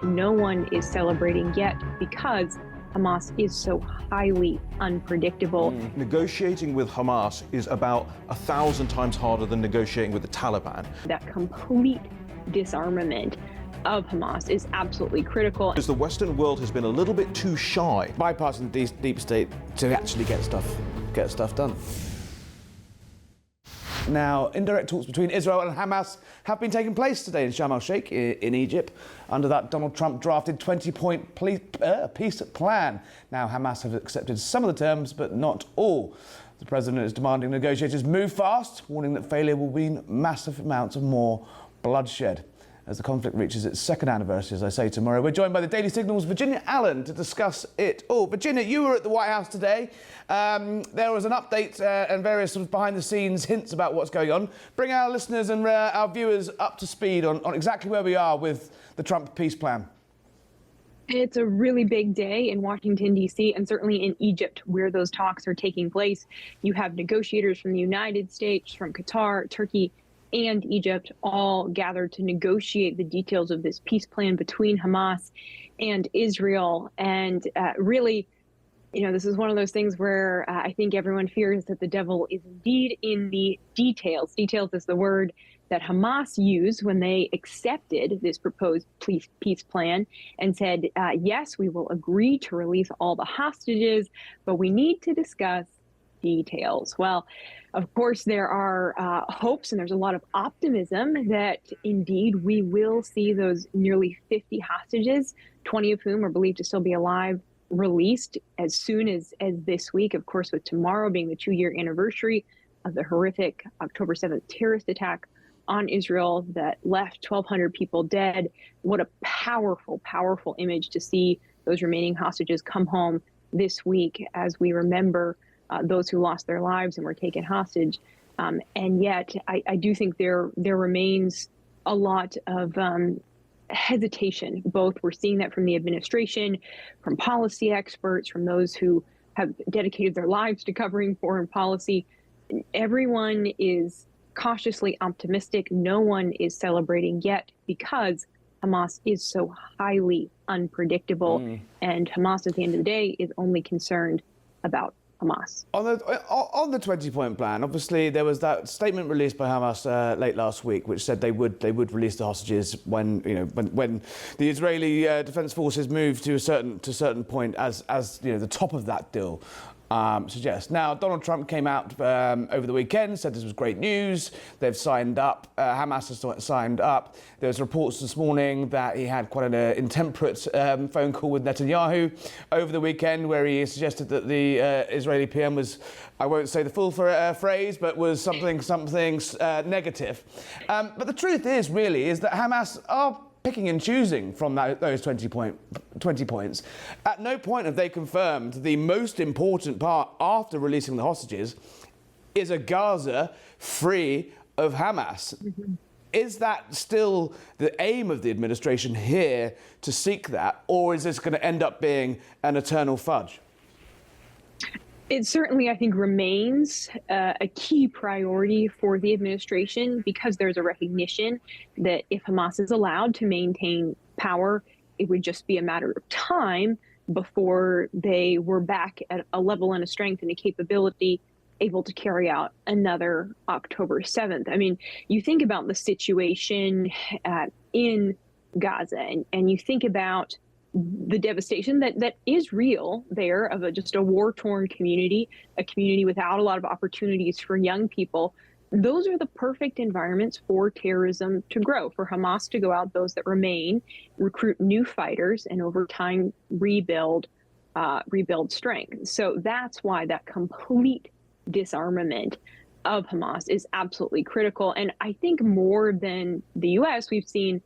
No one is celebrating yet because Hamas is so highly unpredictable. Negotiating with Hamas is about 1,000 times harder than negotiating with the Taliban. That complete disarmament of Hamas is absolutely critical. Because the Western world has been a little bit too shy. Bypassing the deep state to actually get stuff done. Now, indirect talks between Israel and Hamas have been taking place today in Sharm el-Sheikh in Egypt under that Donald Trump drafted 20-point peace plan. Now, Hamas have accepted some of the terms, but not all. The president is demanding negotiators move fast, warning that failure will mean massive amounts of more bloodshed. As the conflict reaches its second anniversary, as I say, tomorrow, we're joined by the Daily Signal's Virginia Allen to discuss it all. Virginia, you were at the White House today. There was an update and various sort of behind-the-scenes hints about what's going on. Bring our listeners and our viewers up to speed on exactly where we are with the Trump peace plan. It's a really big day in Washington, D.C., and certainly in Egypt, where those talks are taking place. You have negotiators from the United States, from Qatar, Turkey, and Egypt all gathered to negotiate the details of this peace plan between Hamas and Israel. And really, this is one of those things where I think everyone fears that the devil is indeed in the details. Details is the word that Hamas used when they accepted this proposed peace plan and said, yes, we will agree to release all the hostages, but we need to discuss details. Well, of course, there are hopes and there's a lot of optimism that indeed we will see those nearly 50 hostages, 20 of whom are believed to still be alive, released as soon as this week, of course, with tomorrow being the 2-year anniversary of the horrific October 7th terrorist attack on Israel that left 1,200 people dead. What a powerful, powerful image to see those remaining hostages come home this week as we remember those who lost their lives and were taken hostage. And yet, I do think there remains a lot of hesitation. Both we're seeing that from the administration, from policy experts, from those who have dedicated their lives to covering foreign policy. Everyone is cautiously optimistic. No one is celebrating yet because Hamas is so highly unpredictable. And Hamas, at the end of the day, is only concerned about Hamas. On the 20-point plan, obviously there was that statement released by Hamas late last week, which said they would release the hostages when the Israeli Defense Forces moved to a certain point, as the top of that deal suggests. Now, Donald Trump came out over the weekend, said this was great news. They've signed up. Hamas has signed up. There's reports this morning that he had quite an intemperate phone call with Netanyahu over the weekend, where he suggested that the Israeli PM was, I won't say the full phrase, but was something negative. But the truth is that Hamas are picking and choosing from those 20 points. At no point have they confirmed the most important part after releasing the hostages is a Gaza free of Hamas. Mm-hmm. Is that still the aim of the administration here, to seek that, or is this going to end up being an eternal fudge? It certainly, I think, remains a key priority for the administration because there's a recognition that if Hamas is allowed to maintain power, it would just be a matter of time before they were back at a level and a strength and a capability able to carry out another October 7th. I mean, you think about the situation in Gaza and you think about the devastation that is real there of just a war-torn community, a community without a lot of opportunities for young people. Those are the perfect environments for terrorism to grow, for Hamas to go out, those that remain, recruit new fighters, and over time rebuild strength. So that's why that complete disarmament of Hamas is absolutely critical. And I think more than the U.S., we've seen,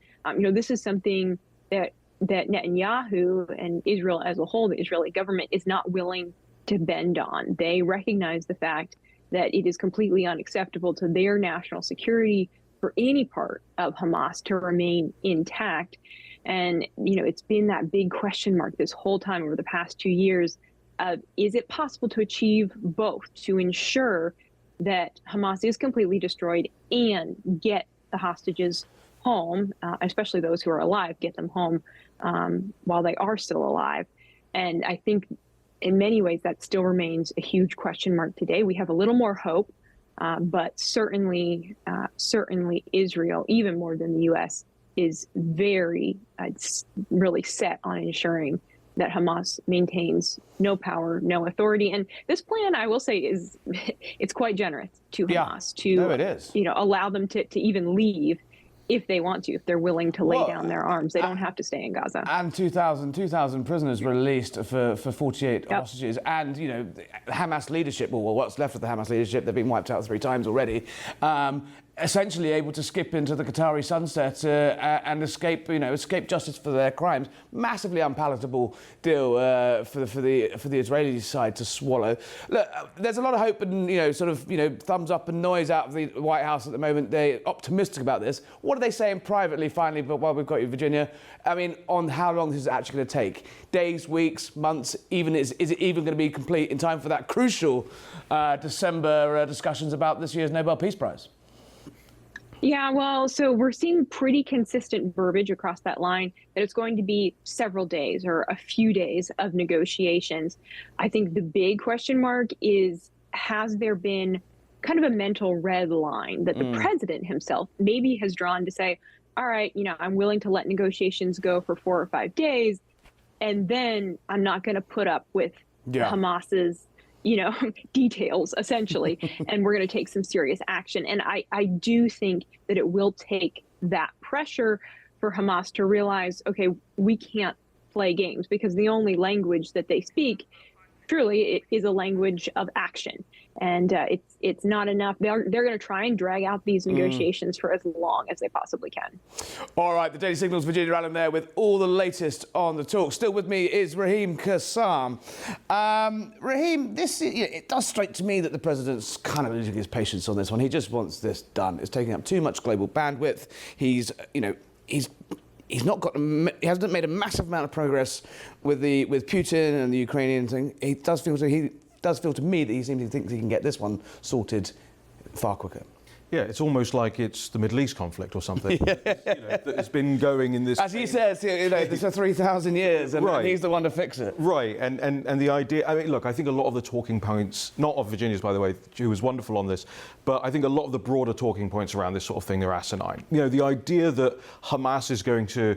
this is something that Netanyahu and Israel as a whole, the Israeli government, is not willing to bend on. They recognize the fact that it is completely unacceptable to their national security for any part of Hamas to remain intact. And, it's been that big question mark this whole time over the past 2 years of, is it possible to achieve both, to ensure that Hamas is completely destroyed and get the hostages home, especially those who are alive, get them home while they are still alive. And I think in many ways that still remains a huge question mark today. We have a little more hope, but certainly Israel, even more than the U.S., is very really set on ensuring that Hamas maintains no power, no authority. And this plan, I will say, it's quite generous to Hamas to allow them to even leave if they want to, if they're willing to lay down their arms. They don't have to stay in Gaza. And 2,000 prisoners released for 48 hostages. And, Hamas leadership, or what's left of the Hamas leadership, they've been wiped out 3 times already, essentially able to skip into the Qatari sunset and escape justice for their crimes. Massively unpalatable deal for the Israeli side to swallow. Look, there's a lot of hope and thumbs up and noise out of the White House at the moment. They're optimistic about this. What are they saying privately, finally? But while we've got you, Virginia, I mean, on how long this is actually going to take? Days, weeks, months? Is it even going to be complete in time for that crucial December discussions about this year's Nobel Peace Prize? Yeah, well, so we're seeing pretty consistent verbiage across that line that it's going to be several days or a few days of negotiations. I think the big question mark is, has there been kind of a mental red line that the president himself maybe has drawn to say, all right, I'm willing to let negotiations go for 4 or 5 days, and then I'm not going to put up with Hamas's details, essentially, and we're going to take some serious action. And I do think that it will take that pressure for Hamas to realize, okay, we can't play games, because the only language that they speak truly is a language of action. And it's not enough. They're going to try and drag out these negotiations for as long as they possibly can. All right, the Daily Signal's Virginia Allen there with all the latest on the talk. Still with me is Raheem Kassam. Raheem, it does strike to me that the president's kind of losing his patience on this one. He just wants this done. It's taking up too much global bandwidth. He hasn't made a massive amount of progress with Putin and the Ukrainian thing. He does feel to me that he seems to think he can get this one sorted far quicker. Yeah, it's almost like it's the Middle East conflict or something. It's been going in this... As he says, this for 3,000 years, and he's the one to fix it. Right, and the idea... I mean, look, I think a lot of the talking points, not of Virginia's, by the way, who was wonderful on this, but I think a lot of the broader talking points around this sort of thing are asinine. The idea that Hamas is going to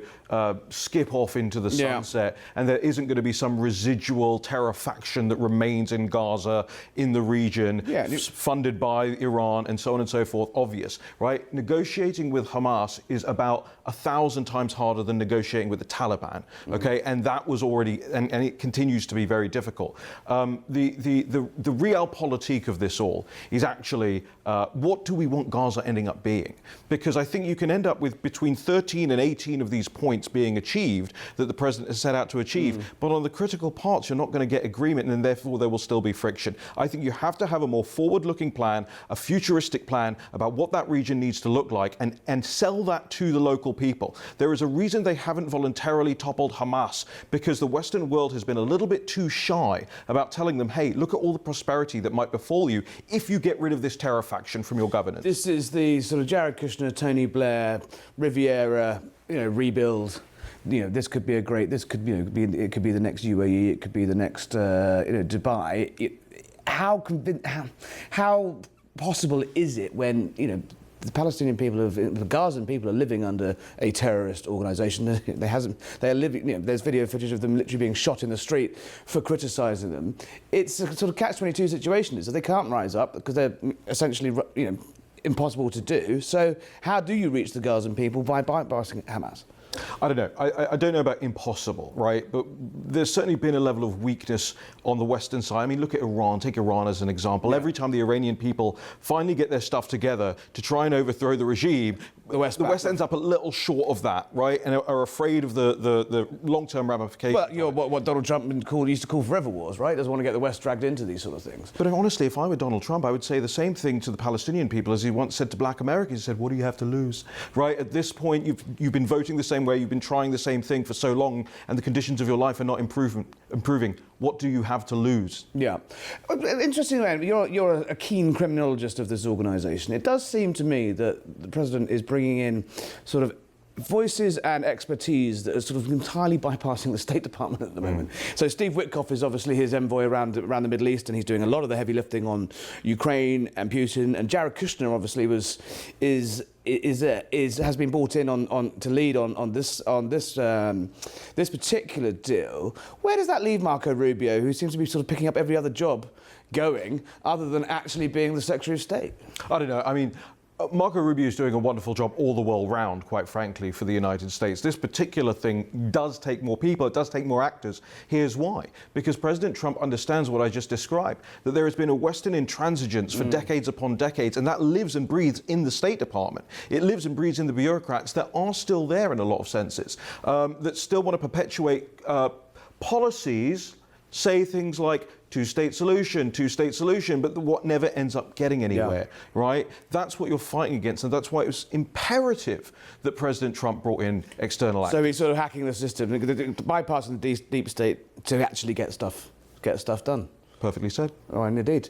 skip off into the sunset and there isn't going to be some residual terror faction that remains in Gaza, in the region, funded by Iran, and so on and so forth, obvious, right? Negotiating with Hamas is about 1,000 times harder than negotiating with the Taliban, okay? And that was already, and it continues to be very difficult. The realpolitik of this all is actually, what do we want Gaza ending up being? Because I think you can end up with between 13 and 18 of these points being achieved that the president has set out to achieve, but on the critical parts, you're not going to get agreement, and therefore there will still be friction. I think you have to have a more forward-looking plan, a futuristic plan about what that region needs to look like, and sell that to the local people. There is a reason they haven't voluntarily toppled Hamas, because the Western world has been a little bit too shy about telling them, hey, look at all the prosperity that might befall you if you get rid of this terror faction from your governance. This is the sort of Jared Kushner, Tony Blair, Riviera, rebuild. This could be it could be the next UAE, it could be the next Dubai. How possible is it when the Palestinian people, the Gazan people, are living under a terrorist organisation? They are living. There's video footage of them literally being shot in the street for criticising them. It's a sort of catch-22 situation. So they can't rise up because they're essentially impossible to do. So how do you reach the Gazan people? By bypassing Hamas? I don't know. I don't know about impossible, right? But there's certainly been a level of weakness on the Western side. I mean, look at Iran. Take Iran as an example. Yeah. Every time the Iranian people finally get their stuff together to try and overthrow the regime, the West ends up a little short of that, right? And are afraid of the long-term ramifications. Well, what Donald Trump used to call forever wars, right? Doesn't want to get the West dragged into these sort of things. But honestly, if I were Donald Trump, I would say the same thing to the Palestinian people as he once said to black Americans. He said, what do you have to lose? Right? At this point, you've been voting the same time where you've been trying the same thing for so long and the conditions of your life are not improving. What do you have to lose? Yeah. Interestingly, you're a keen criminologist of this organisation. It does seem to me that the president is bringing in sort of voices and expertise that are sort of entirely bypassing the State Department at the moment. So Steve Witkoff is obviously his envoy around the Middle East, and he's doing a lot of the heavy lifting on Ukraine and Putin. And Jared Kushner obviously has been brought in to lead on this particular deal. Where does that leave Marco Rubio, who seems to be sort of picking up every other job going, other than actually being the Secretary of State? I don't know. I mean, Marco Rubio is doing a wonderful job all the world round, quite frankly, for the United States. This particular thing does take more people, it does take more actors. Here's why. Because President Trump understands what I just described, that there has been a Western intransigence for decades upon decades, and that lives and breathes in the State Department. It lives and breathes in the bureaucrats that are still there in a lot of senses, that still want to perpetuate policies, say things like two-state solution, but what never ends up getting anywhere, right? That's what you're fighting against, and that's why it was imperative that President Trump brought in external actors. So he's sort of hacking the system, bypassing the deep state to actually get stuff done. Perfectly said. Oh, and indeed.